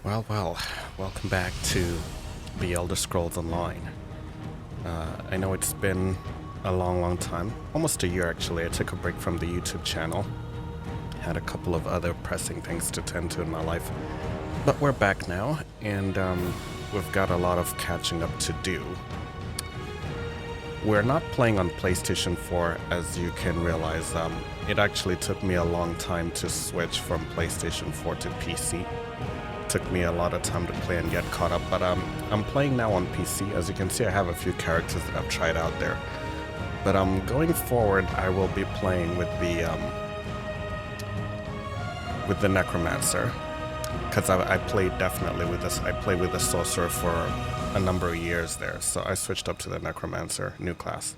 Well, welcome back to the Elder Scrolls Online. I know it's been a long time, almost a year actually. I took a break from the YouTube channel. Had a couple of other pressing things to tend to in my life. But we're back now, and we've got a lot of catching up to do. We're not playing on PlayStation 4, as you can realize. It actually took me a long time to switch from PlayStation 4 to PC. Took me a lot of time to play and get caught up, but I'm playing now on PC. As you can see, I have a few characters that I've tried out there. But going forward, I will be playing with the Necromancer, because I played definitely with this. I played with the Sorcerer for a number of years there, so I switched up to the Necromancer, new class.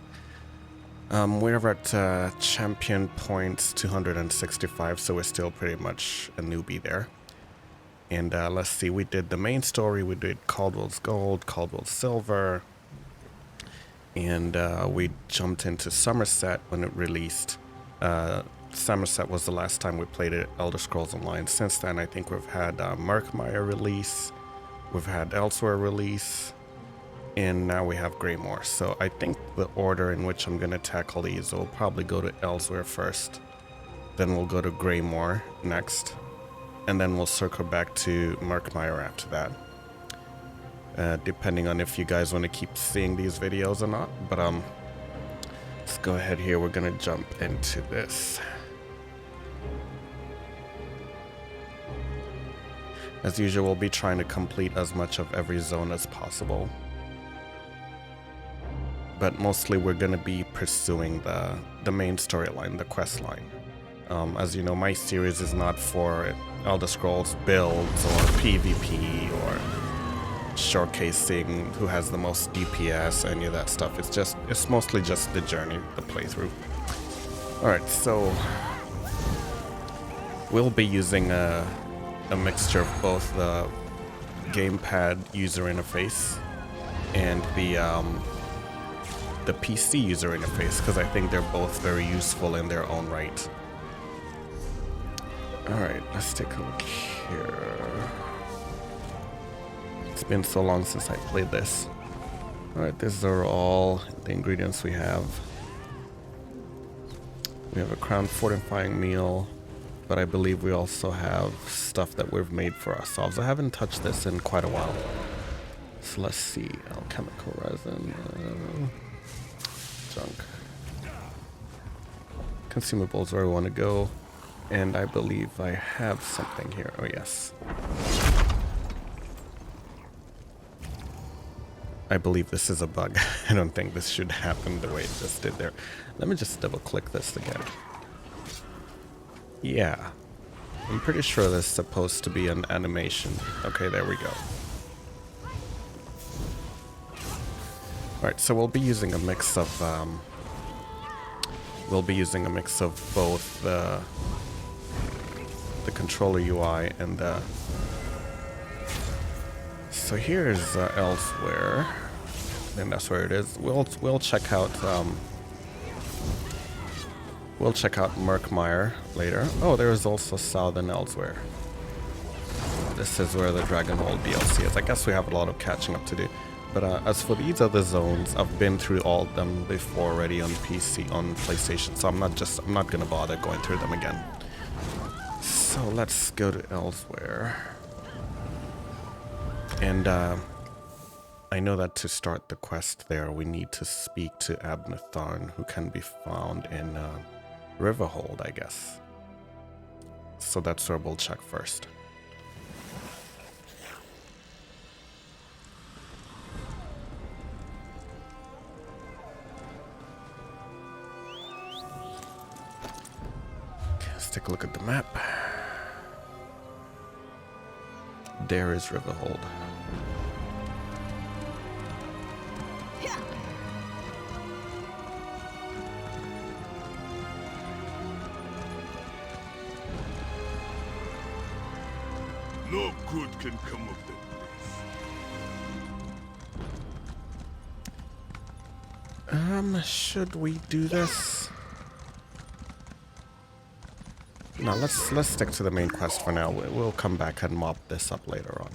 We're at champion points 265, so we're still pretty much a newbie there. And let's see, we did the main story, we did Caldwell's Gold, Caldwell's Silver, and we jumped into Somerset when it released. Somerset was the last time we played it, Elder Scrolls Online. Since then, I think we've had Murkmire release, we've had Elsweyr release, and now we have Greymoor. So I think the order in which I'm going to tackle these, will probably go to Elsweyr first, then we'll go to Greymoor next, and then we'll circle back to Murkmire after that. Depending on if you guys want to keep seeing these videos or not. But let's go ahead here. We're going to jump into this. As usual, we'll be trying to complete as much of every zone as possible. But mostly we're going to be pursuing the main storyline, the quest line. As you know, my series is not for Elder Scrolls builds or PvP or showcasing who has the most DPS, any of that stuff. It's mostly just the journey, the playthrough. Alright, so we'll be using a mixture of both the gamepad user interface and the PC user interface, because I think they're both very useful in their own right. Alright, let's take a look here. It's been so long since I played this. Alright, these are all the ingredients we have. We have a crown fortifying meal, but I believe we also have stuff that we've made for ourselves. I haven't touched this in quite a while. So let's see. Alchemical resin. Junk. Consumables where we want to go. And I believe I have something here. Oh, yes. I believe this is a bug. I don't think this should happen the way it just did there. Let me just double click this again. Yeah. I'm pretty sure this is supposed to be an animation. Okay, there we go. Alright, so we'll be using a mix of both the controller UI and the... So here's Elsweyr. I think that's where it is. We'll check out Murkmire later. Oh, there is also Southern Elsweyr. This is where the Dragonhold DLC is. I guess we have a lot of catching up to do. But as for these other zones, I've been through all of them before already on PC, on PlayStation, so I'm not gonna bother going through them again. So let's go to Elsweyr. And I know that to start the quest there, we need to speak to Abnatharn, who can be found in Riverhold, I guess. So that's where we'll check first. Okay, let's take a look at the map. There is Riverhold. No good can come of that place. Should we do this? No, let's stick to the main quest for now. We'll come back and mop this up later on.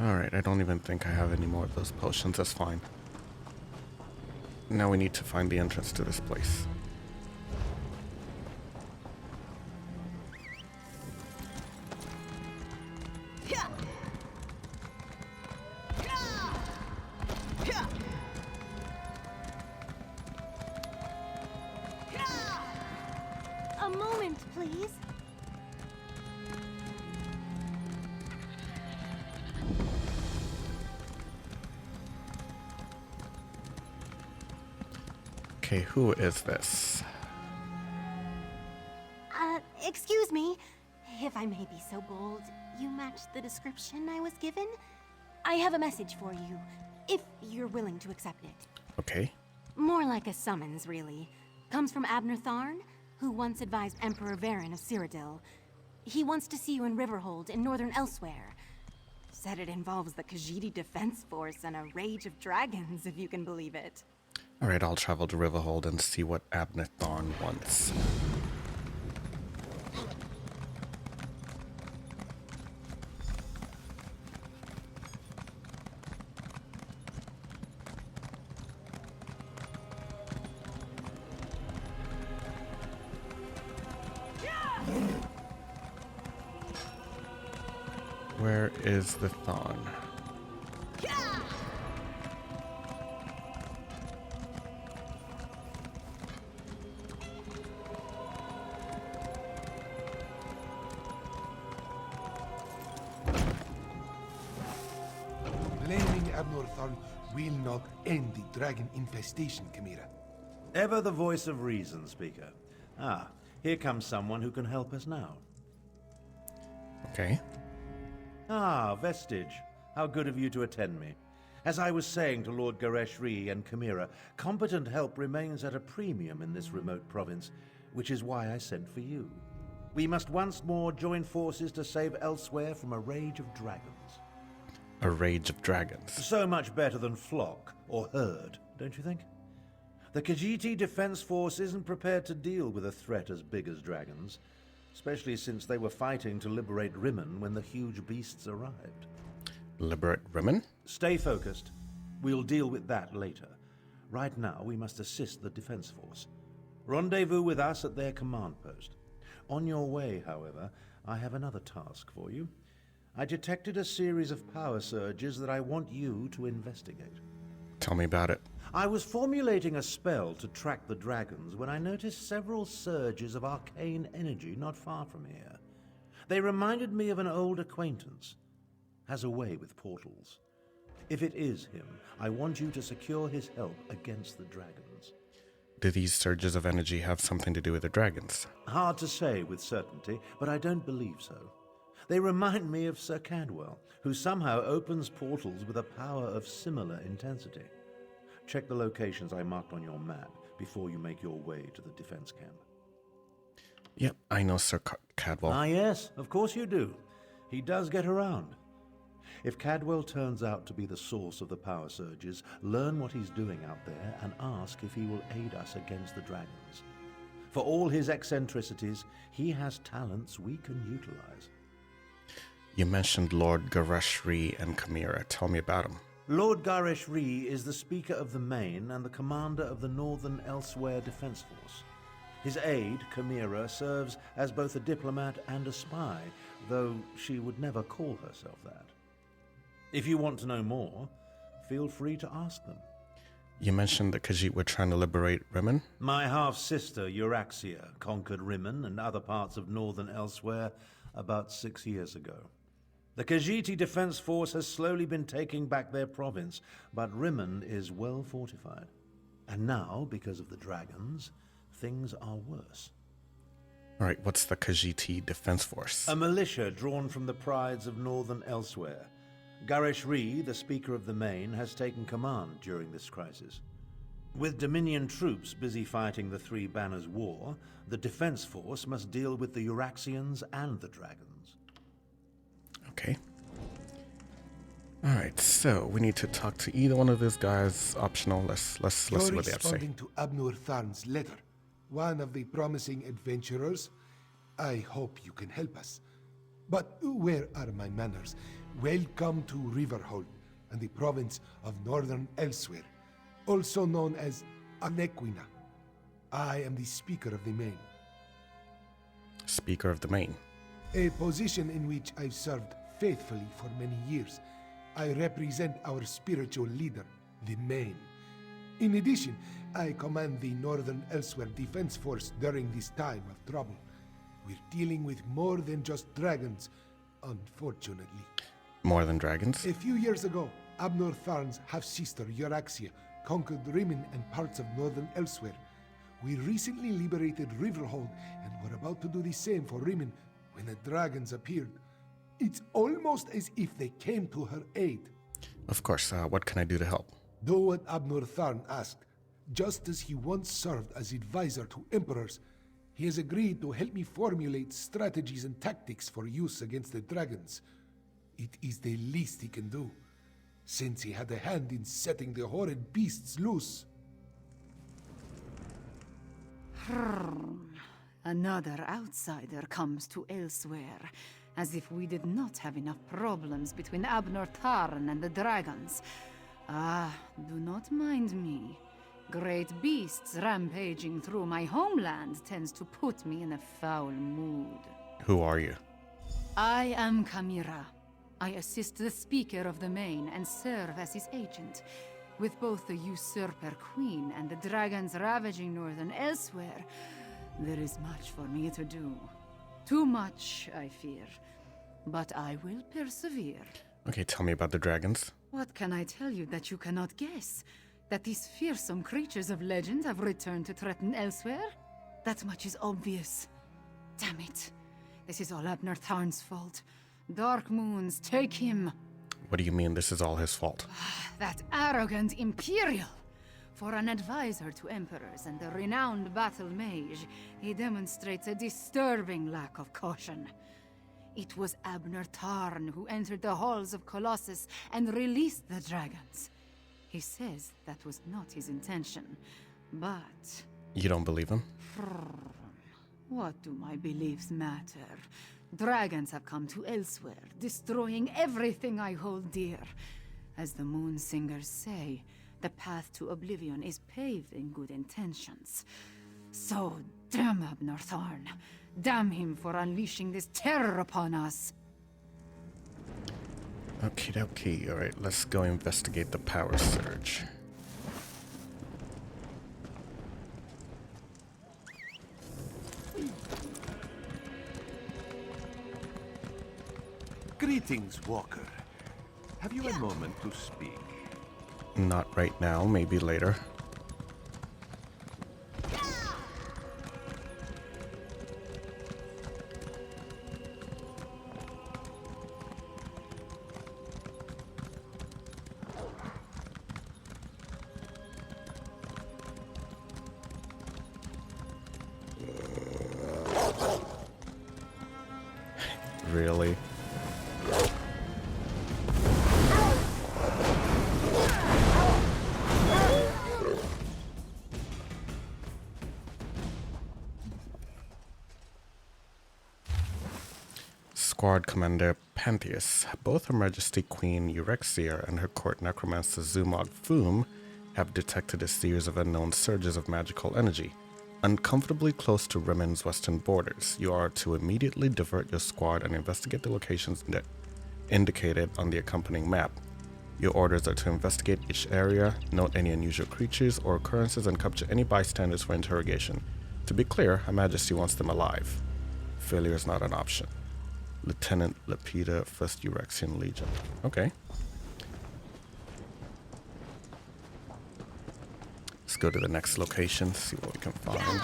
Alright, I don't even think I have any more of those potions. That's fine. Now we need to find the entrance to this place. A moment, please. Okay, who is this? Excuse me. If I may be so bold, you match the description I was given? I have a message for you, if you're willing to accept it. Okay. More like a summons, really. Comes from Abner Tharn, who once advised Emperor Varen of Cyrodiil. He wants to see you in Riverhold in northern Elsweyr. Said it involves the Khajiiti Defense Force and a rage of dragons, if you can believe it. Alright, I'll travel to Riverhold and see what Abner Tharn wants. Where is the Thon? Blaming Abner Tharn will not end the dragon infestation, Chimera. Ever the voice of reason, Speaker. Ah, here comes someone who can help us now. Okay. Ah, Vestige. How good of you to attend me. As I was saying to Lord Gareshri and Chimera, competent help remains at a premium in this remote province, which is why I sent for you. We must once more join forces to save Elsweyr from a rage of dragons. A rage of dragons. So much better than flock or herd, don't you think? The Khajiiti Defense Force isn't prepared to deal with a threat as big as dragons, especially since they were fighting to liberate Rimmen when the huge beasts arrived. Liberate Rimmen? Stay focused. We'll deal with that later. Right now, we must assist the Defense Force. Rendezvous with us at their command post. On your way, however, I have another task for you. I detected a series of power surges that I want you to investigate. Tell me about it. I was formulating a spell to track the dragons when I noticed several surges of arcane energy not far from here. They reminded me of an old acquaintance. Has a way with portals. If it is him, I want you to secure his help against the dragons. Do these surges of energy have something to do with the dragons? Hard to say with certainty, but I don't believe so. They remind me of Sir Cadwell, who somehow opens portals with a power of similar intensity. Check the locations I marked on your map before you make your way to the defense camp. Yep, I know Sir Cadwell. Ah, yes, of course you do. He does get around. If Cadwell turns out to be the source of the power surges, learn what he's doing out there and ask if he will aid us against the dragons. For all his eccentricities, he has talents we can utilize. You mentioned Lord Gareshri and Chimera. Tell me about him. Lord Gareshri is the Speaker of the Main and the commander of the Northern Elsweyr Defense Force. His aide, Chimera, serves as both a diplomat and a spy, though she would never call herself that. If you want to know more, feel free to ask them. You mentioned that Khajiit were trying to liberate Rimmen? My half-sister, Euraxia, conquered Rimmen and other parts of northern Elsweyr about 6 years ago. The Khajiiti defense force has slowly been taking back their province, but Rimmon is well fortified. And now, because of the dragons, things are worse. Alright, what's the Khajiiti Defense Force? A militia drawn from the prides of northern Elsweyr. Garesh Ree, the Speaker of the Main, has taken command during this crisis. With Dominion troops busy fighting the Three Banners War, the defense force must deal with the Euraxians and the dragons. Okay. Alright, so we need to talk to either one of these guys. Optional. Let's see You're what they have to say. responding to Abnur Tharn's letter, one of the promising adventurers. I hope you can help us. But where are my manners? Welcome to Riverhold and the province of Northern Elsweyr, also known as Anequina. I am the Speaker of the Main. Speaker of the Main. A position in which I've served faithfully for many years. I represent our spiritual leader, the Main. In addition, I command the Northern Elsweyr Defense Force during this time of trouble. We're dealing with more than just dragons, unfortunately. More than dragons? A few years ago, Abnur Tharn's half-sister, Euraxia, conquered Rimmon and parts of Northern Elsweyr. We recently liberated Riverhold and were about to do the same for Rimmon when the dragons appeared. It's almost as if they came to her aid. Of course. What can I do to help? Do what Abnur Tharn asked. Just as he once served as advisor to emperors, he has agreed to help me formulate strategies and tactics for use against the dragons. It is the least he can do, since he had a hand in setting the horrid beasts loose. Another outsider comes to Elsweyr, as if we did not have enough problems between Abnur Tharn and the dragons. Ah, do not mind me. Great beasts rampaging through my homeland tends to put me in a foul mood. Who are you? I am Khamira. I assist the Speaker of the Main and serve as his agent. With both the usurper queen and the dragons ravaging northern Elsweyr, there is much for me to do. Too much, I fear. But I will persevere. Okay, tell me about the dragons. What can I tell you that you cannot guess? That these fearsome creatures of legend have returned to threaten Elsweyr? That much is obvious. Damn it. This is all Abnur Tharn's fault. Dark Moons, take him. What do you mean this is all his fault? That arrogant Imperial! For an advisor to emperors and a renowned battle mage, he demonstrates a disturbing lack of caution. It was Abnur Tharn who entered the halls of Colossus and released the dragons. He says that was not his intention, but... You don't believe him? What do my beliefs matter? Dragons have come to Elsweyr, destroying everything I hold dear. As the Moon Singers say, the path to oblivion is paved in good intentions. So, damn Abnur Tharn. Damn him for unleashing this terror upon us. Okie dokie. Alright, let's go investigate the power surge. Greetings, Walker. Have you a moment to speak? Not right now, maybe later. Really? Squad Commander Pantheus. Both Her Majesty Queen Euraxia and her court necromancer Zumog Foom have detected a series of unknown surges of magical energy. Uncomfortably close to Rimmon's western borders, you are to immediately divert your squad and investigate the locations indicated on the accompanying map. Your orders are to investigate each area, note any unusual creatures or occurrences, and capture any bystanders for interrogation. To be clear, Her Majesty wants them alive. Failure is not an option. Lieutenant Lapida, 1st Urexian Legion. Okay. Let's go to the next location, see what we can find.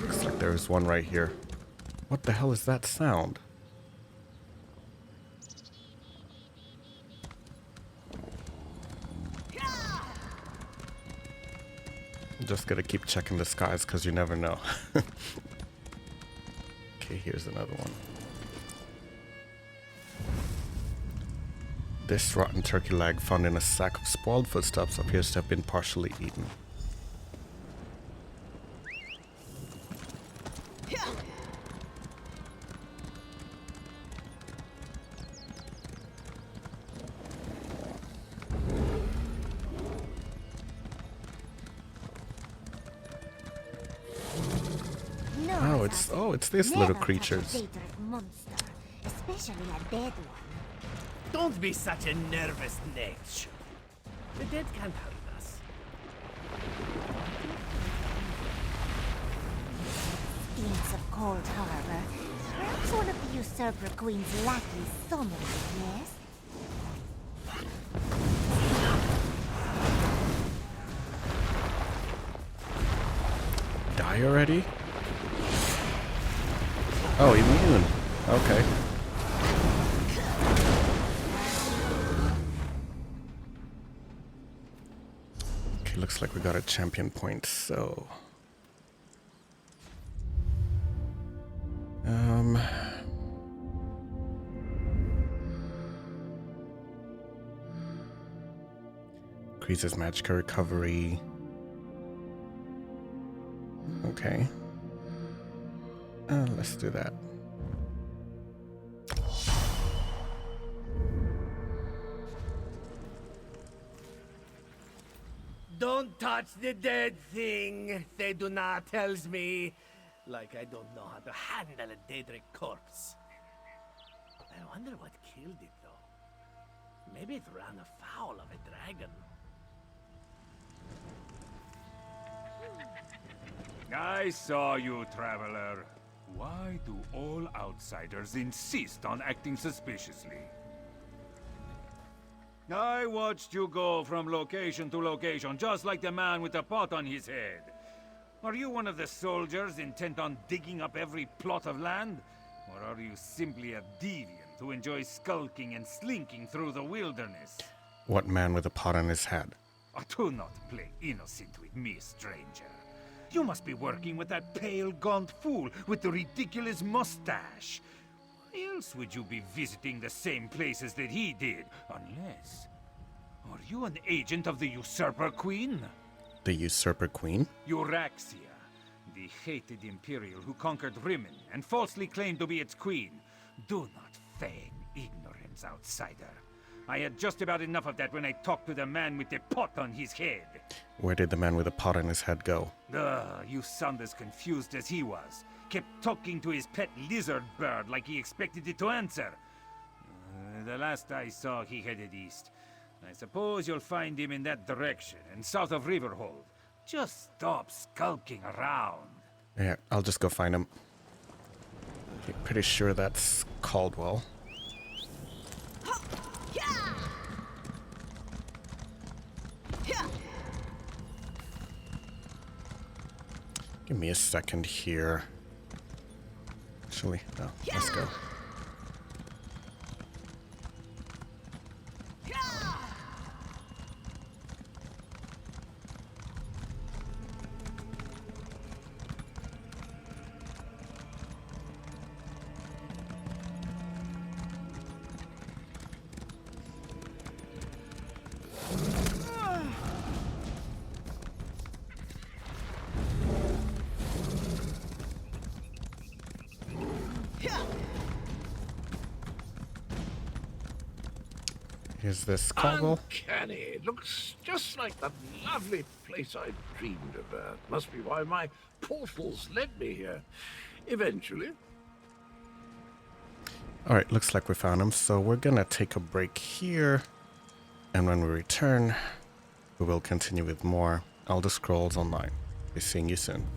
Looks like there's one right here. What the hell is that sound? I'm just gonna keep checking the skies because you never know. Okay, here's another one. This rotten turkey leg found in a sack of spoiled footsteps appears to have been partially eaten. It's these little creatures. Monster, especially a dead one. Don't be such a nervous nature. The dead can't hurt us. Stinks of cold harbor. Perhaps one of the usurper queen's lackeys summoned it, yes? Die already? Oh, immune. Okay. Okay, looks like we got a champion point, so... Increases magic recovery. Okay. Let's do that. Don't touch the dead thing, Theduna tells me. Like I don't know how to handle a Daedric corpse. I wonder what killed it, though. Maybe it ran afoul of a dragon. I saw you, traveler. Why do all outsiders insist on acting suspiciously? I watched you go from location to location, just like the man with the pot on his head. Are you one of the soldiers intent on digging up every plot of land? Or are you simply a deviant who enjoys skulking and slinking through the wilderness? What man with a pot on his head? Oh, do not play innocent with me, stranger. You must be working with that pale, gaunt fool with the ridiculous mustache. Why else would you be visiting the same places that he did? Unless... Are you an agent of the Usurper Queen? The Usurper Queen? Euraxia, the hated Imperial who conquered Rimmon and falsely claimed to be its queen. Do not feign ignorance, outsider. I had just about enough of that when I talked to the man with the pot on his head. Where did the man with the pot on his head go? You sound as confused as he was. Kept talking to his pet lizard bird like he expected it to answer. The last I saw, he headed east. I suppose you'll find him in that direction, and south of Riverhold. Just stop skulking around. Yeah, I'll just go find him. Okay, pretty sure that's Caldwell. Give me a second here. Actually, no, let's go. Is this Coggle? Uncanny. It looks just like that lovely place I dreamed about. Must be why my portals led me here. Eventually. Alright, looks like we found him. So we're gonna take a break here. And when we return, we will continue with more Elder Scrolls Online. Be seeing you soon.